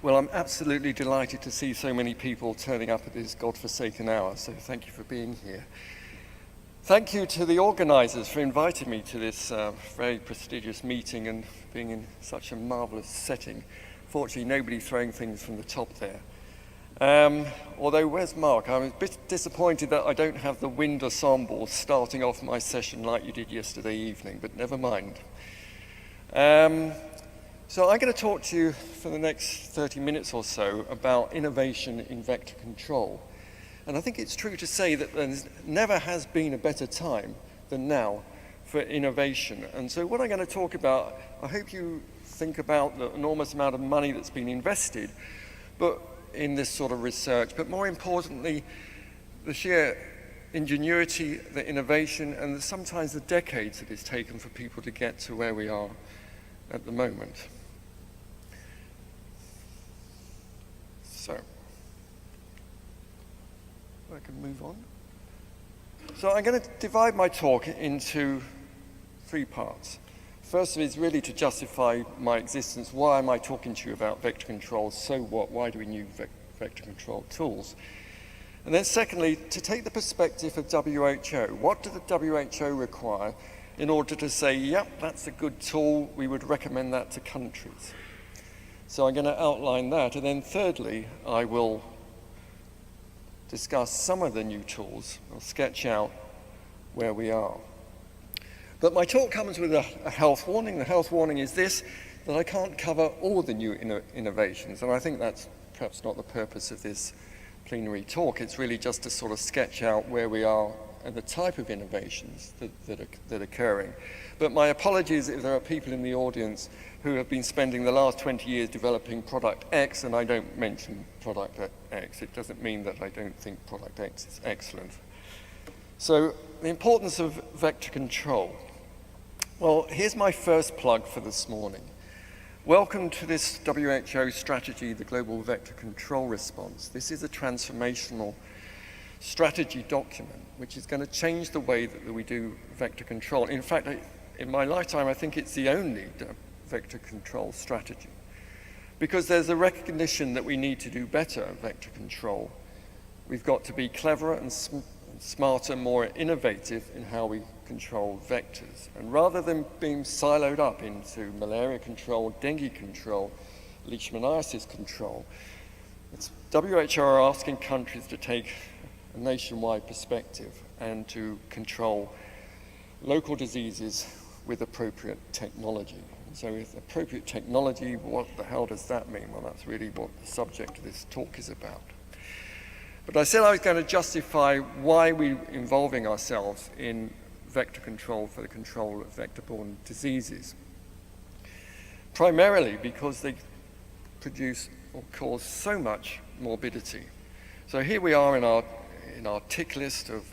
Well, I'm absolutely delighted to see so many people turning up at this godforsaken hour, so thank you for being here. Thank you to the organisers for inviting me to this very prestigious meeting and being in such a marvellous setting. Fortunately, nobody throwing things from the top there. Although, where's Mark? I'm a bit disappointed that I don't have the wind ensemble starting off my session like you did yesterday evening, but never mind. So I'm going to talk to you for the next 30 minutes or so about innovation in vector control. And I think it's true to say that there never has been a better time than now for innovation. And so what I'm going to talk about, I hope you think about the enormous amount of money that's been invested but in this sort of research, but more importantly, the sheer ingenuity, the innovation, and sometimes the decades that it's taken for people to get to where we are at the moment. So, I can move on. So I'm going to divide my talk into 3 parts. First is really to justify my existence. Why am I talking to you about vector control? So what? Why do we need vector control tools? And then secondly, to take the perspective of WHO. What does the WHO require in order to say, yep, that's a good tool, we would recommend that to countries? So I'm going to outline that, and then thirdly, I will discuss some of the new tools. I'll sketch out where we are. But my talk comes with a health warning. The health warning is this, that I can't cover all the new innovations, and I think that's perhaps not the purpose of this plenary talk. It's really just to sort of sketch out where we are and the type of innovations that are occurring. But my apologies if there are people in the audience who have been spending the last 20 years developing product X, and I don't mention product X. It doesn't mean that I don't think product X is excellent. So the importance of vector control. Well, here's my first plug for this morning. Welcome to this WHO strategy, the Global Vector Control Response. This is a transformational strategy document which is going to change the way that we do vector control. In fact, in my lifetime, I think it's the only vector control strategy, because there's a recognition that we need to do better vector control. We've got to be cleverer and smarter, more innovative in how we control vectors. And rather than being siloed up into malaria control, dengue control, leishmaniasis control, WHO are asking countries to take a nationwide perspective and to control local diseases with appropriate technology. So with appropriate technology, what the hell does that mean? Well, that's really what the subject of this talk is about. But I said I was going to justify why we're involving ourselves in vector control for the control of vector-borne diseases. Primarily because they produce or cause so much morbidity. So here we are in our tick list of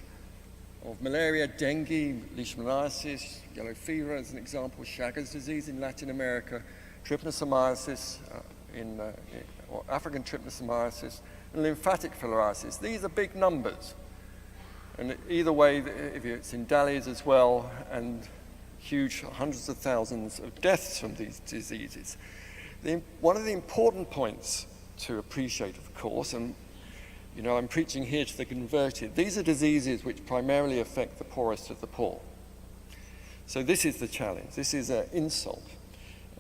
malaria, dengue, leishmaniasis, yellow fever as an example, Chagas disease in Latin America, trypanosomiasis or African trypanosomiasis, and lymphatic filariasis. These are big numbers. And either way, if it's in Dali's as well, and huge hundreds of thousands of deaths from these diseases. One of the important points to appreciate, of course, and you know, I'm preaching here to the converted. These are diseases which primarily affect the poorest of the poor. So this is the challenge. This is an insult.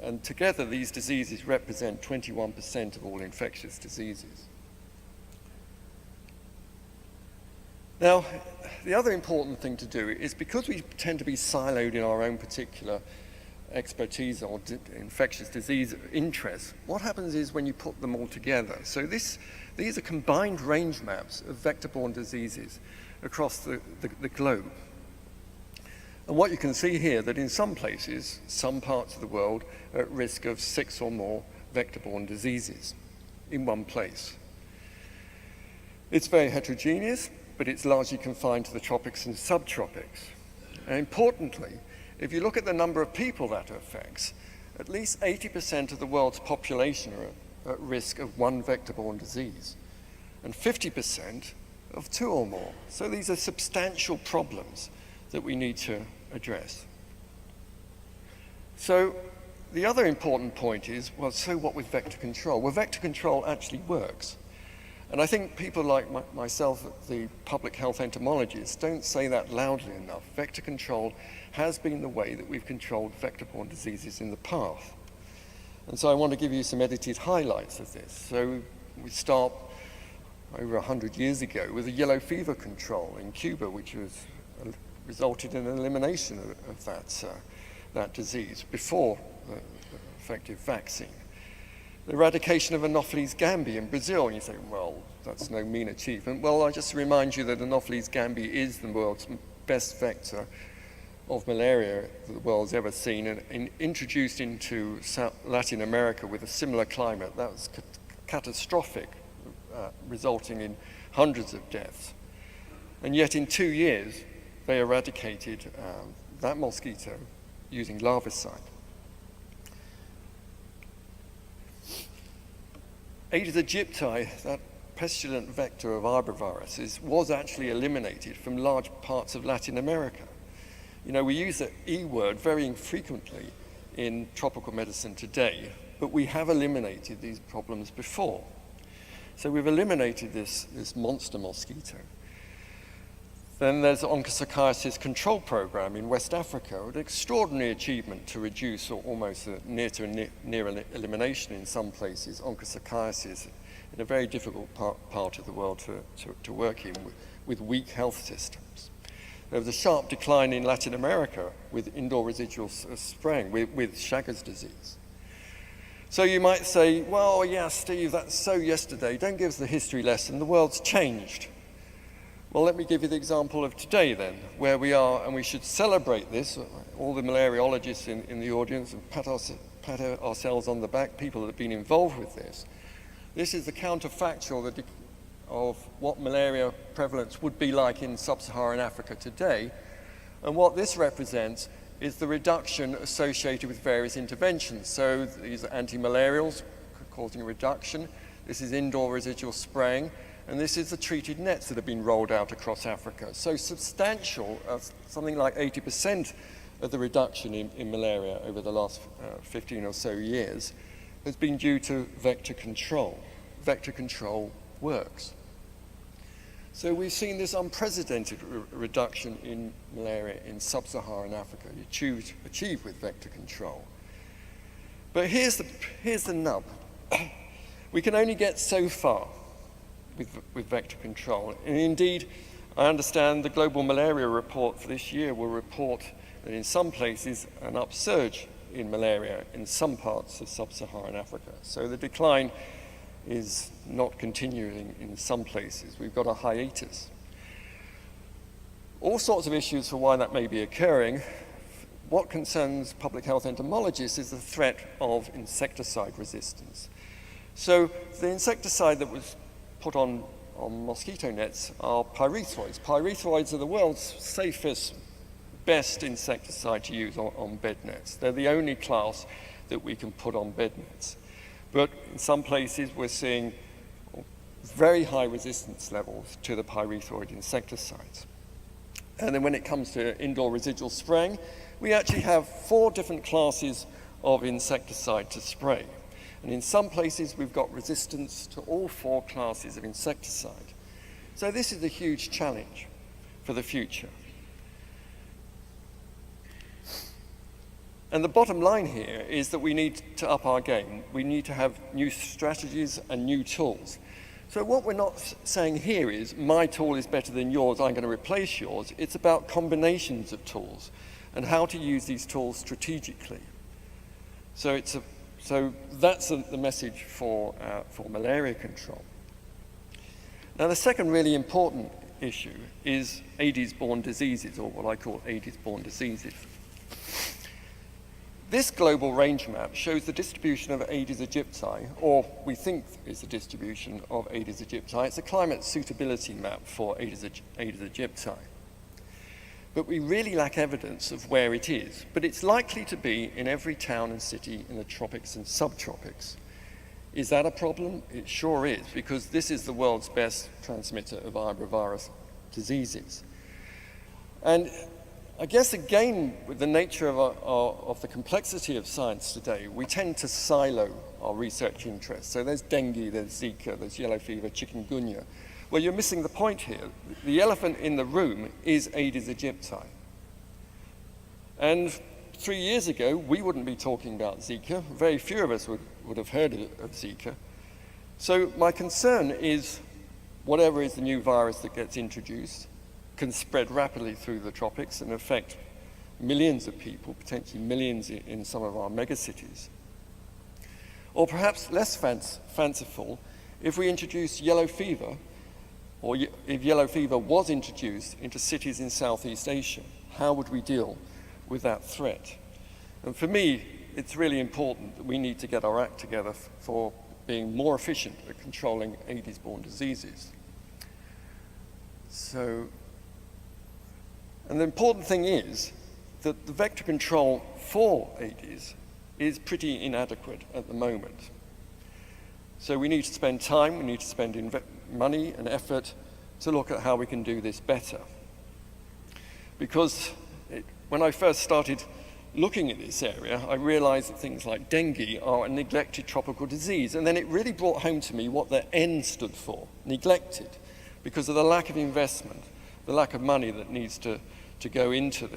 And together, these diseases represent 21% of all infectious diseases. Now, the other important thing to do is, because we tend to be siloed in our own particular expertise or infectious disease interests, what happens is when you put them all together. So these are combined range maps of vector-borne diseases across the globe. And what you can see here, that in some places, some parts of the world are at risk of 6 or more vector-borne diseases in one place. It's very heterogeneous, but it's largely confined to the tropics and subtropics. And importantly, if you look at the number of people that affects, at least 80% of the world's population are at risk of one vector-borne disease, and 50% of 2 or more. So these are substantial problems that we need to address. So the other important point is, well, so what with vector control? Well, vector control actually works. And I think people like myself, the public health entomologists, don't say that loudly enough. Vector control has been the way that we've controlled vector-borne diseases in the past. And so I want to give you some edited highlights of this. So we start over 100 years ago with the yellow fever control in Cuba, which resulted in an elimination of that disease before the effective vaccine. The eradication of Anopheles gambiae in Brazil, and you say, well, that's no mean achievement. Well, I just remind you that Anopheles gambiae is the world's best vector of malaria that the world's ever seen, and introduced into Latin America with a similar climate. That was catastrophic, resulting in hundreds of deaths. And yet in 2 years, they eradicated that mosquito using larvicide. Aedes aegypti, that pestilent vector of arboviruses, was actually eliminated from large parts of Latin America. You know, we use the E word very infrequently in tropical medicine today, but we have eliminated these problems before. So we've eliminated this monster mosquito. Then there's the onchocerciasis control program in West Africa, an extraordinary achievement to reduce or almost near elimination in some places, onchocerciasis, in a very difficult part of the world to work in with weak health systems. There was a sharp decline in Latin America with indoor residual spraying, with Chagas disease. So you might say, well, yeah, Steve, that's so yesterday. Don't give us the history lesson. The world's changed. Well, let me give you the example of today then, where we are, and we should celebrate this, all the malariologists in the audience, and pat ourselves on the back, people that have been involved with this. This is the counterfactual of what malaria prevalence would be like in sub-Saharan Africa today. And what this represents is the reduction associated with various interventions. So these are anti-malarials causing a reduction. This is indoor residual spraying. And this is the treated nets that have been rolled out across Africa. So substantial, something like 80% of the reduction in malaria over the last 15 or so years has been due to vector control. Vector control works. So we've seen this unprecedented reduction in malaria in sub-Saharan Africa, achieved with vector control. But here's the nub. We can only get so far with vector control. And indeed, I understand the Global Malaria Report for this year will report that in some places an upsurge in malaria in some parts of sub-Saharan Africa. So the decline is not continuing in some places. We've got a hiatus. All sorts of issues for why that may be occurring. What concerns public health entomologists is the threat of insecticide resistance. So the insecticide that was put on mosquito nets are pyrethroids. Pyrethroids are the world's safest, best insecticide to use on bed nets. They're the only class that we can put on bed nets. But in some places we're seeing very high resistance levels to the pyrethroid insecticides. And then when it comes to indoor residual spraying, we actually have 4 different classes of insecticide to spray. And in some places, we've got resistance to all 4 classes of insecticide. So this is a huge challenge for the future. And the bottom line here is that we need to up our game. We need to have new strategies and new tools. So what we're not saying here is, my tool is better than yours, I'm going to replace yours. It's about combinations of tools and how to use these tools strategically. So that's the message for malaria control. Now, the second really important issue is Aedes-borne diseases, or what I call Aedes-borne diseases. This global range map shows the distribution of Aedes aegypti, or we think is the distribution of Aedes aegypti. It's a climate suitability map for Aedes aegypti. But we really lack evidence of where it is. But it's likely to be in every town and city in the tropics and subtropics. Is that a problem? It sure is, because this is the world's best transmitter of arbovirus diseases. And I guess again, with the nature of the complexity of science today, we tend to silo our research interests. So there's dengue, there's Zika, there's yellow fever, chikungunya. Well, you're missing the point here. The elephant in the room is Aedes aegypti. And 3 years ago, we wouldn't be talking about Zika. Very few of us would have heard of Zika. So my concern is whatever is the new virus that gets introduced can spread rapidly through the tropics and affect millions of people, potentially millions in some of our megacities. Or perhaps less fanciful, if we introduce yellow fever, or if yellow fever was introduced into cities in Southeast Asia, how would we deal with that threat? And for me, it's really important that we need to get our act together for being more efficient at controlling Aedes-borne diseases. And the important thing is that the vector control for Aedes is pretty inadequate at the moment. So we need to spend time, we need to spend money and effort to look at how we can do this better. Because when I first started looking at this area, I realized that things like dengue are a neglected tropical disease. And then it really brought home to me what the N stood for, neglected, because of the lack of investment, the lack of money that needs to go into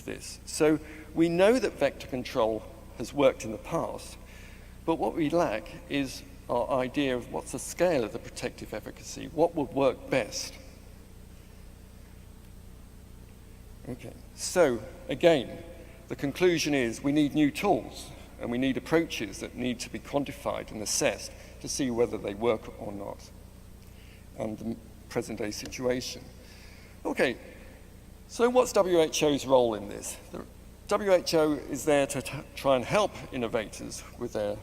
this. So we know that vector control has worked in the past, but what we lack is our idea of what's the scale of the protective efficacy, what would work best. Okay, so again, the conclusion is we need new tools and we need approaches that need to be quantified and assessed to see whether they work or not under the present day situation. Okay, so what's WHO's role in this? The WHO is there to try and help innovators with their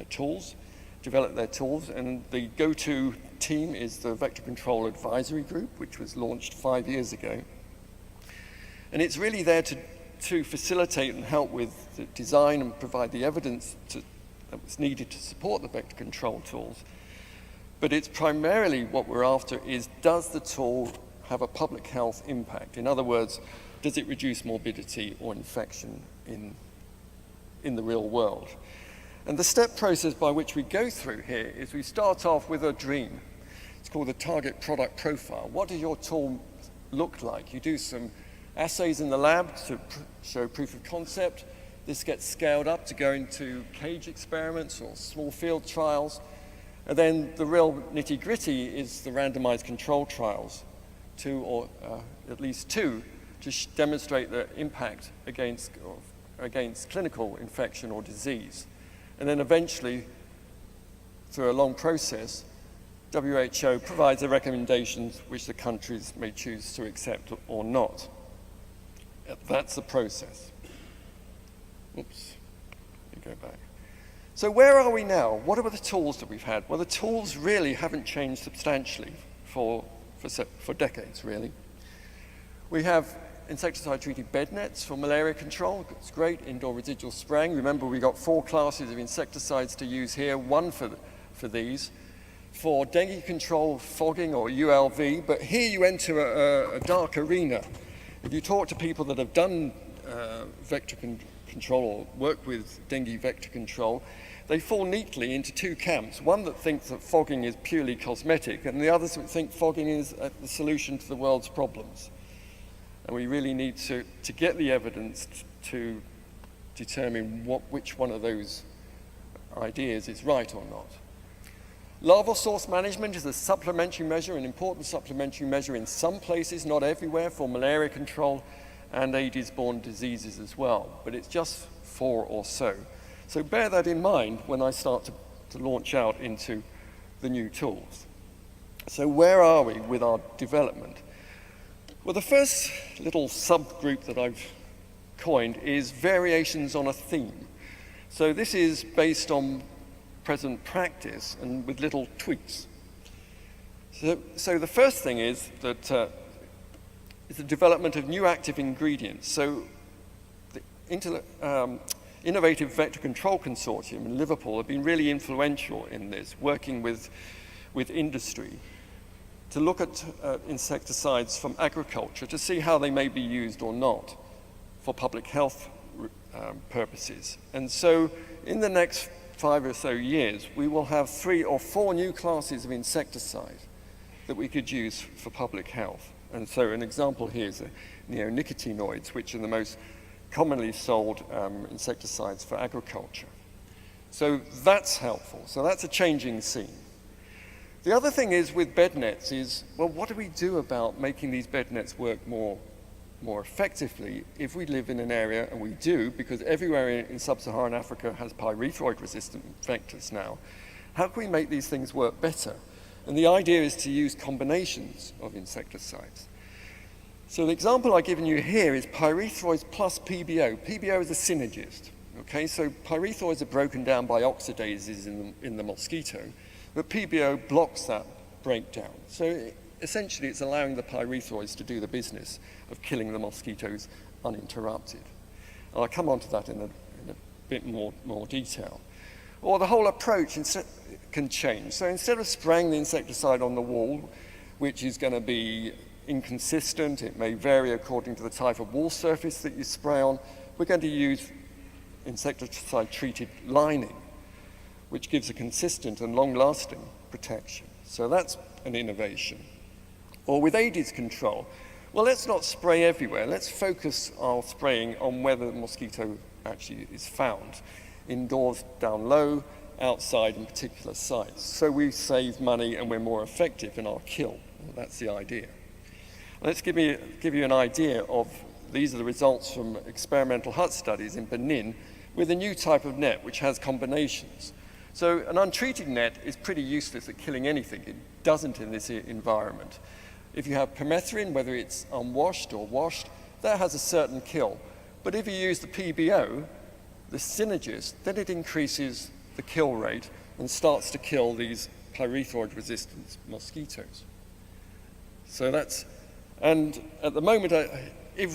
tools, develop their tools, and the go-to team is the Vector Control Advisory Group, which was launched 5 years ago. And it's really there to facilitate and help with the design and provide the evidence that was needed to support the vector control tools. But it's primarily what we're after is, does the tool have a public health impact? In other words, does it reduce morbidity or infection in the real world? And the step process by which we go through here is we start off with a dream. It's called the target product profile. What does your tool look like? You do some assays in the lab to show proof of concept. This gets scaled up to go into cage experiments or small field trials. And then the real nitty-gritty is the randomized control trials, at least two, to demonstrate the impact against clinical infection or disease. And then eventually, through a long process, WHO provides the recommendations which the countries may choose to accept or not. That's the process. Oops, let me go back. So where are we now? What are the tools that we've had? Well, the tools really haven't changed substantially for decades, really. We have insecticide-treated bed nets for malaria control. It's great, indoor residual spraying. Remember, we got 4 classes of insecticides to use here, one for these. For dengue control, fogging or ULV, but here you enter a dark arena. If you talk to people that have done vector control or work with dengue vector control, they fall neatly into 2 camps. One that thinks that fogging is purely cosmetic, and the others that think fogging is the solution to the world's problems. And we really need to get the evidence to determine which one of those ideas is right or not. Larval source management is a supplementary measure, an important supplementary measure in some places, not everywhere, for malaria control and Aedes-borne diseases as well, but it's just 4 or so. So bear that in mind when I start to launch out into the new tools. So where are we with our development? Well, the first little subgroup that I've coined is variations on a theme. So this is based on present practice and with little tweaks. So the first thing is that is the development of new active ingredients. So the Innovative Vector Control Consortium in Liverpool have been really influential in this, working with industry to look at insecticides from agriculture to see how they may be used or not. for public health purposes. And so in the next 5 or so years, we will have 3 or 4 new classes of insecticide that we could use for public health. And so an example here is the neonicotinoids, which are the most commonly sold insecticides for agriculture. So that's helpful. So that's a changing scene. The other thing is with bed nets is, well, what do we do about making these bed nets work more effectively if we live in an area, and we do, because everywhere in sub-Saharan Africa has pyrethroid-resistant vectors now. How can we make these things work better? And the idea is to use combinations of insecticides. So the example I've given you here is pyrethroids plus PBO. PBO is a synergist. Okay, so pyrethroids are broken down by oxidases in the mosquito, but PBO blocks that breakdown. So essentially, it's allowing the pyrethroids to do the business of killing the mosquitoes uninterrupted. I'll come on to that in a bit more detail. Or the whole approach can change. So instead of spraying the insecticide on the wall, which is going to be inconsistent, it may vary according to the type of wall surface that you spray on, we're going to use insecticide-treated lining, which gives a consistent and long-lasting protection. So that's an innovation. Or with Aedes control, well, let's not spray everywhere. Let's focus our spraying on where the mosquito actually is found. Indoors, down low, outside in particular sites. So we save money and we're more effective in our kill. Well, that's the idea. Let's give you an idea of, these are the results from experimental hut studies in Benin with a new type of net which has combinations. So an untreated net is pretty useless at killing anything. It doesn't in this environment. If you have permethrin, whether it's unwashed or washed, that has a certain kill. But if you use the PBO, the synergist, then it increases the kill rate and starts to kill these pyrethroid-resistant mosquitoes. So that's, and at the moment, if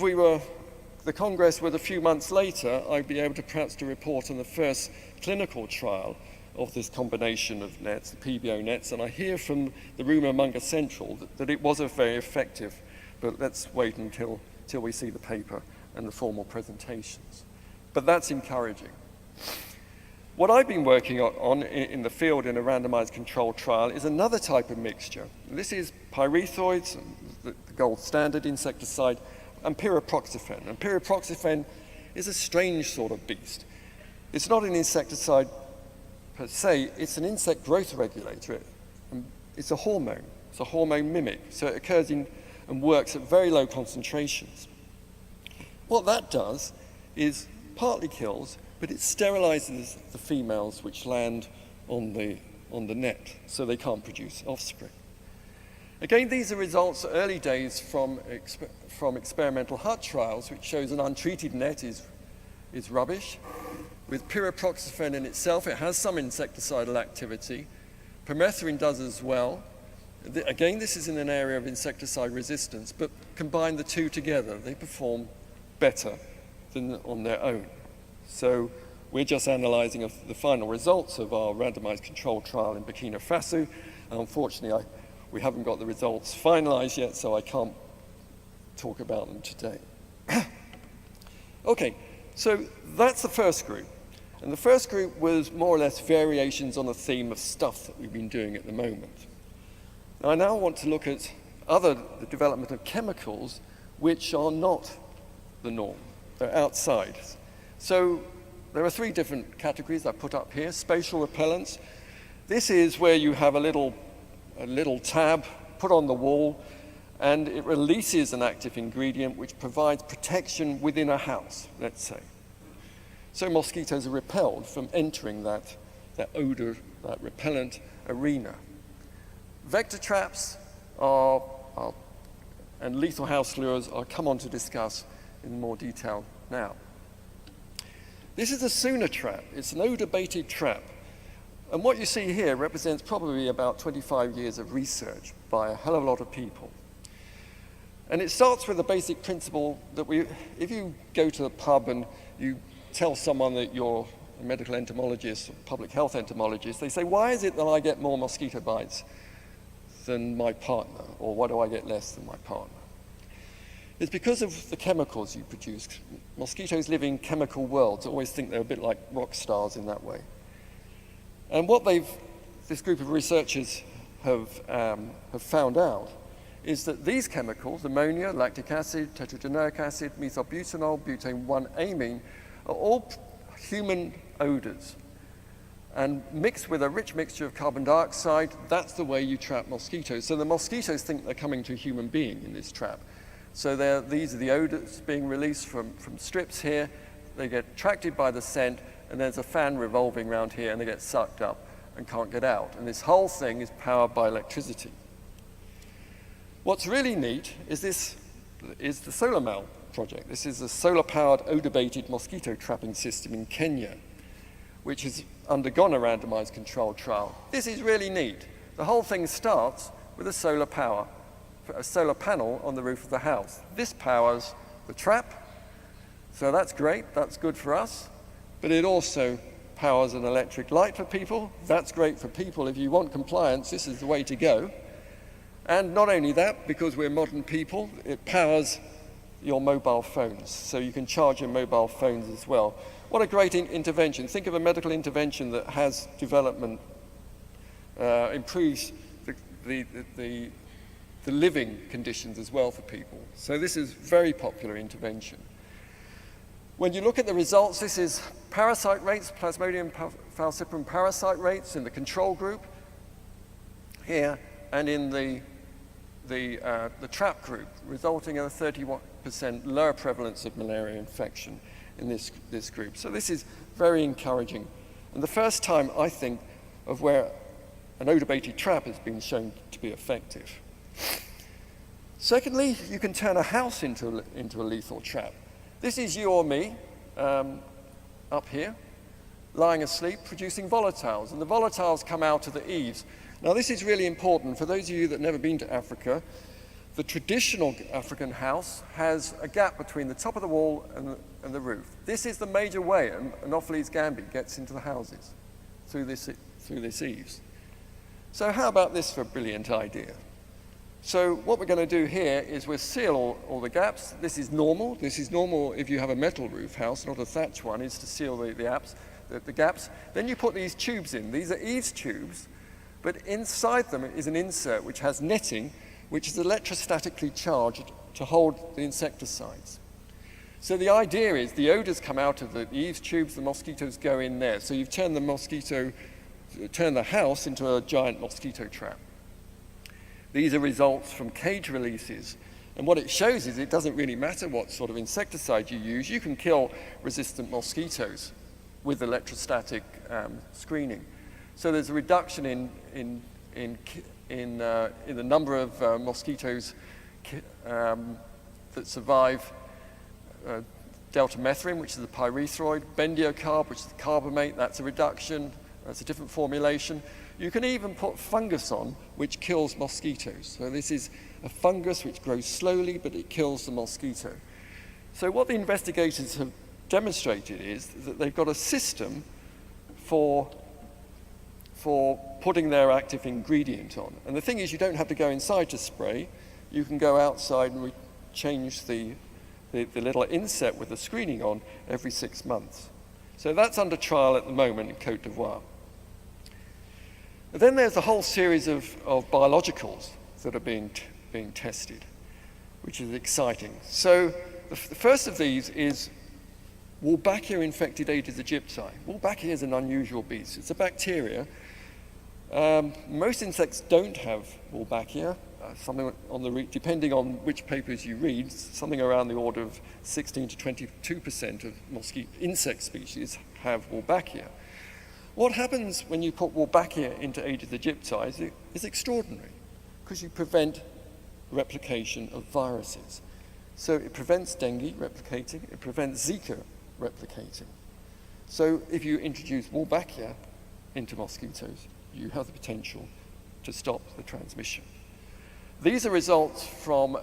the Congress were a few months later, I'd be able to perhaps to report on the first clinical trial of this combination of nets, the PBO nets, and I hear from the rumour monger central that it was very effective, but let's wait until we see the paper and the formal presentations. But that's encouraging. What I've been working on in the field in a randomized controlled trial is another type of mixture. This is pyrethroids, the gold standard insecticide, and pyriproxyfen. And pyriproxyfen is a strange sort of beast. It's not an insecticide per se, it's an insect growth regulator. It's a hormone. It's a hormone mimic. So it occurs in and works at very low concentrations. What that does is partly kills, but it sterilizes the females which land on the net, so they can't produce offspring. Again, these are results early days from experimental hut trials, which shows an untreated net is rubbish. With pyriproxyfen in itself, it has some insecticidal activity. Permethrin does as well. Again, this is in an area of insecticide resistance, but combine the two together, they perform better than on their own. So we're just analyzing the final results of our randomized controlled trial in Burkina Faso. Unfortunately, we haven't got the results finalized yet, so I can't talk about them today. Okay, so that's the first group. And the first group was more or less variations on the theme of stuff that we've been doing at the moment. Now, I now want to look at the development of chemicals which are not the norm. They're outside. So there are 3 different categories I put up here. Spatial repellents. This is where you have a little tab put on the wall, and it releases an active ingredient which provides protection within a house, let's say. So mosquitoes are repelled from entering that odor, that repellent arena. Vector traps and lethal house lures I'll come on to discuss in more detail now. This is a Suna trap. It's an odor-baited trap. And what you see here represents probably about 25 years of research by a hell of a lot of people. And it starts with the basic principle that if you go to a pub and you tell someone that you're a medical entomologist or public health entomologist, they say, why is it that I get more mosquito bites than my partner? Or why do I get less than my partner? is because of the chemicals you produce. Mosquitoes live in chemical worlds. I always think they're a bit like rock stars in that way. And what this group of researchers have found out is that these chemicals, ammonia, lactic acid, tetragenoic acid, methylbutanol, butane-1-amine, are all human odors. And mixed with a rich mixture of carbon dioxide, that's the way you trap mosquitoes. So the mosquitoes think they're coming to a human being in this trap. So these are the odors being released from strips here. They get attracted by the scent, and there's a fan revolving around here, and they get sucked up and can't get out. And this whole thing is powered by electricity. What's really neat is the SolarMal project. This is a solar-powered odor-baited mosquito trapping system in Kenya, which has undergone a randomized controlled trial. This is really neat. The whole thing starts with a solar panel on the roof of the house. This powers the trap, so that's great, that's good for us, but it also powers an electric light for people. That's great for people. If you want compliance, this is the way to go. And not only that, because we're modern people, it powers your mobile phones, so you can charge your mobile phones as well. What a great intervention. Think of a medical intervention that has development, improves the living conditions as well for people. So this is very popular intervention. When you look at the results, this is parasite rates, Plasmodium falciparum parasite rates in the control group here, and in the trap group, resulting in a 31% lower prevalence of malaria infection in this group. So this is very encouraging. And the first time, I think, of where an odor-baited trap has been shown to be effective. Secondly, you can turn a house into a lethal trap. This is you or me, up here, lying asleep, producing volatiles. And the volatiles come out of the eaves. Now, this is really important. For those of you that have never been to Africa, the traditional African house has a gap between the top of the wall and the roof. This is the major way Anopheles gambiae gets into the houses, through this eaves. So how about this for a brilliant idea? So what we're going to do here is we'll seal all the gaps. This is normal. This is normal if you have a metal roof house, not a thatch one, is to seal the gaps. Then you put these tubes in. These are eaves tubes, but inside them is an insert which has netting, which is electrostatically charged to hold the insecticides. So the idea is the odors come out of the eaves tubes, the mosquitoes go in there. So you've turned the house into a giant mosquito trap. These are results from cage releases. And what it shows is it doesn't really matter what sort of insecticide you use. You can kill resistant mosquitoes with electrostatic screening. So there's a reduction in the number of mosquitoes that survive delta methrin, which is the pyrethroid, bendiocarb, which is the carbamate, that's a reduction, that's a different formulation. You can even put fungus on, which kills mosquitoes. So this is a fungus which grows slowly, but it kills the mosquito. So what the investigators have demonstrated is that they've got a system for putting their active ingredient on. And the thing is, you don't have to go inside to spray. You can go outside and change the little inset with the screening on every 6 months. So that's under trial at the moment in Côte d'Ivoire. And then there's a whole series of biologicals that are being tested, which is exciting. So the first of these is Wolbachia-infected Aedes aegypti. Wolbachia is an unusual beast. It's a bacteria. Most insects don't have Wolbachia. Something depending on which papers you read, something around the order of 16 to 22% of insect species have Wolbachia. What happens when you put Wolbachia into Aedes aegypti is extraordinary, because you prevent replication of viruses. So it prevents dengue replicating, it prevents Zika replicating. So if you introduce Wolbachia into mosquitoes, you have the potential to stop the transmission. These are results from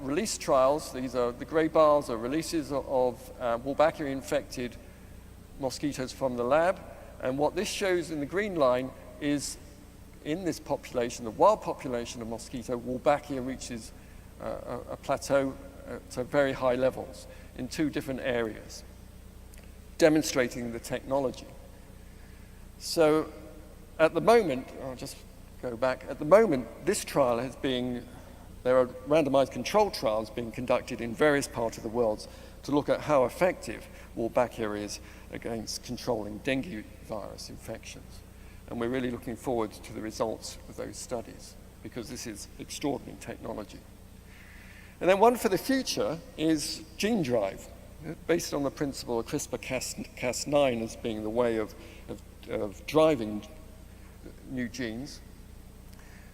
release trials. These are the gray bars are releases of Wolbachia-infected mosquitoes from the lab. And what this shows in the green line is in this population, the wild population of mosquito, Wolbachia reaches a plateau to very high levels in 2 different areas, demonstrating the technology. So at the moment, I'll just go back, at the moment this trial there are randomized control trials being conducted in various parts of the world to look at how effective Wolbachia is against controlling dengue virus infections. And we're really looking forward to the results of those studies because this is extraordinary technology. And then one for the future is gene drive, based on the principle of CRISPR-Cas9 as being the way of driving new genes.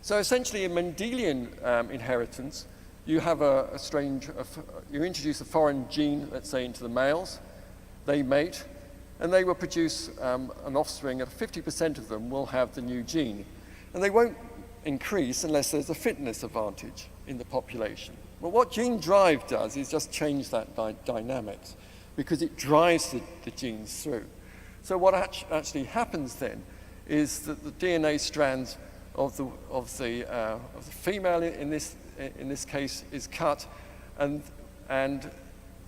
So essentially in Mendelian inheritance, you have you introduce a foreign gene, let's say, into the males, they mate, and they will produce an offspring, and 50% of them will have the new gene. And they won't increase unless there's a fitness advantage in the population. Well, what gene drive does is just change that dynamics because it drives the genes through. So what actually happens then is that the DNA strands of the female in this case is cut, and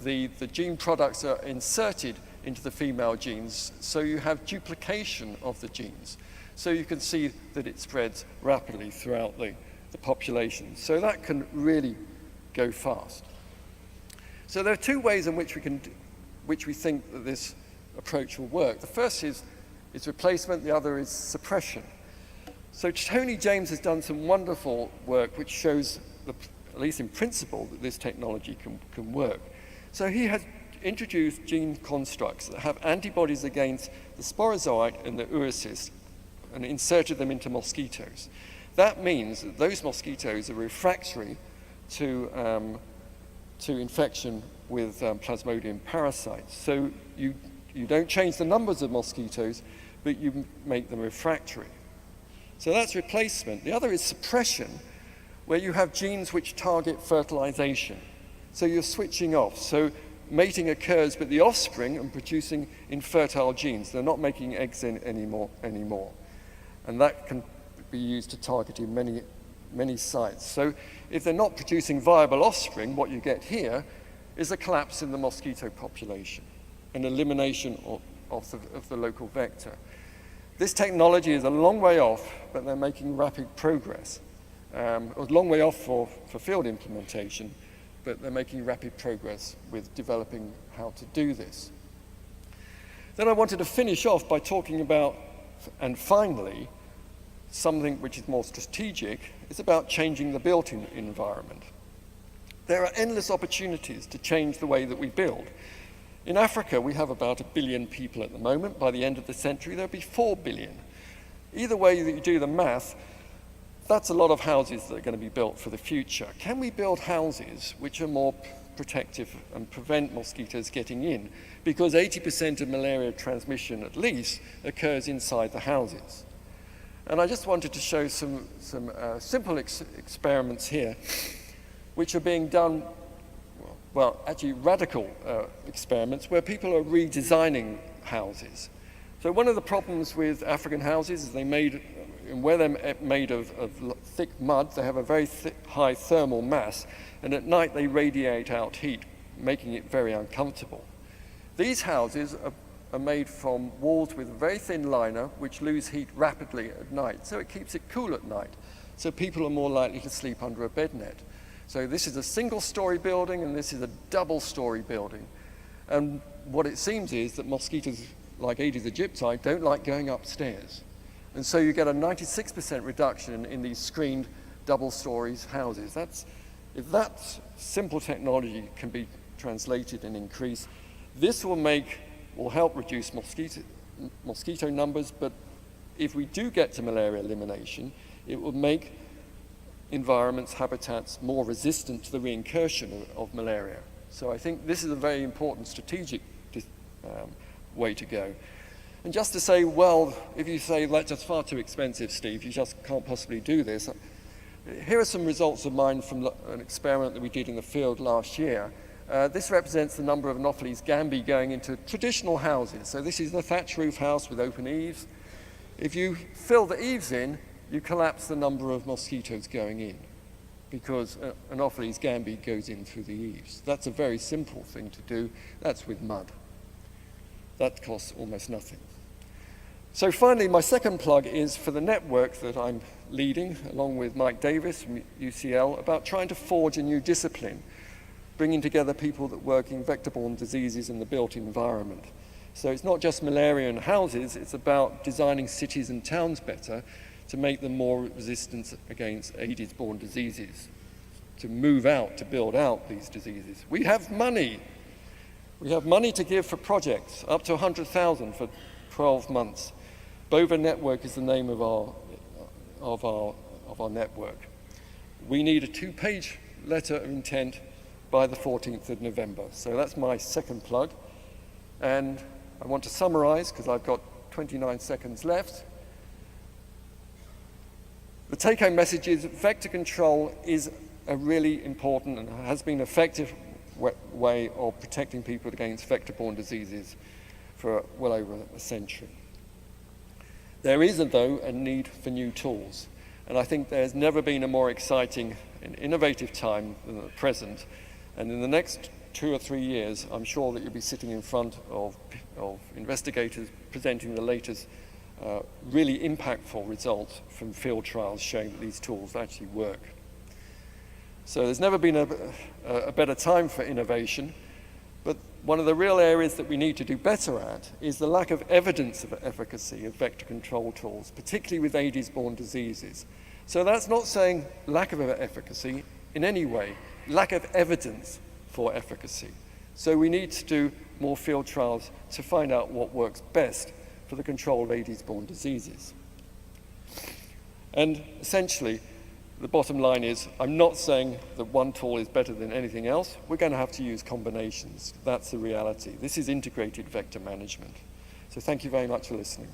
the gene products are inserted into the female genes, so you have duplication of the genes. So you can see that it spreads rapidly throughout the population. So that can really go fast. So there are 2 ways in which we think that this approach will work. The first is replacement, the other is suppression. So Tony James has done some wonderful work which shows, at least in principle, that this technology can work. So he has introduced gene constructs that have antibodies against the sporozoite and the oocyst and inserted them into mosquitoes. That means that those mosquitoes are refractory to infection with Plasmodium parasites. So you don't change the numbers of mosquitoes, but you make them refractory. So that's replacement. The other is suppression, where you have genes which target fertilization. So you're switching off. So mating occurs, but the offspring are producing infertile genes. They're not making eggs anymore. And that can be used to target in many sites. So if they're not producing viable offspring, what you get here is a collapse in the mosquito population, an elimination of the local vector. This technology is a long way off, but they're making rapid progress. A long way off for field implementation, but they're making rapid progress with developing how to do this. Then I wanted to finish off by talking about, and finally, something which is more strategic. It's about changing the built environment. There are endless opportunities to change the way that we build. In Africa, we have about 1 billion people at the moment. By the end of the century, there'll be 4 billion. Either way that you do the math, that's a lot of houses that are going to be built for the future. Can we build houses which are more protective and prevent mosquitoes getting in? Because 80% of malaria transmission, at least, occurs inside the houses. And I just wanted to show some simple experiments here, which are being done, well, actually radical experiments where people are redesigning houses. So one of the problems with African houses is where they're made of thick mud, they have a very high thermal mass, and at night they radiate out heat, making it very uncomfortable. These houses are made from walls with a very thin liner, which lose heat rapidly at night, so it keeps it cool at night. So people are more likely to sleep under a bed net. So this is a single-story building, and this is a double-story building. And what it seems is that mosquitoes like Aedes aegypti don't like going upstairs. And so you get a 96% reduction in these screened double-story houses. If that simple technology can be translated and increased, this will help reduce mosquito numbers, but if we do get to malaria elimination, it will make environments, habitats more resistant to the reincursion of malaria. So I think this is a very important strategic way to go. And just to say, well, if you say that's just far too expensive, Steve, you just can't possibly do this. Here are some results of mine from an experiment that we did in the field last year. This represents the number of Anopheles gambiae going into traditional houses. So this is the thatch roof house with open eaves. If you fill the eaves in, you collapse the number of mosquitoes going in. because Anopheles gambiae goes in through the eaves. That's a very simple thing to do. That's with mud. That costs almost nothing. So finally, my second plug is for the network that I'm leading, along with Mike Davis from UCL, about trying to forge a new discipline, bringing together people that work in vector-borne diseases in the built environment. So it's not just malaria and houses, it's about designing cities and towns better to make them more resistant against Aedes-borne diseases, to move out, to build out these diseases. We have money. We have money to give for projects, up to 100,000 for 12 months. Bova Network is the name of our network. We need a 2-page letter of intent by the 14th of November. So that's my second plug. And I want to summarize, because I've got 29 seconds left. The take-home message is vector control is a really important and has been an effective way of protecting people against vector-borne diseases for well over a century. There is, though, a need for new tools. And I think there's never been a more exciting and innovative time than the present. And in the next 2 or 3 years, I'm sure that you'll be sitting in front of investigators presenting the latest really impactful results from field trials showing that these tools actually work. So there's never been a better time for innovation, but one of the real areas that we need to do better at is the lack of evidence of efficacy of vector control tools, particularly with Aedes-borne diseases. So that's not saying lack of efficacy in any way, lack of evidence for efficacy. So we need to do more field trials to find out what works best for the control of Aedes-borne diseases. And essentially, the bottom line is, I'm not saying that one tool is better than anything else. We're going to have to use combinations. That's the reality. This is integrated vector management. So thank you very much for listening.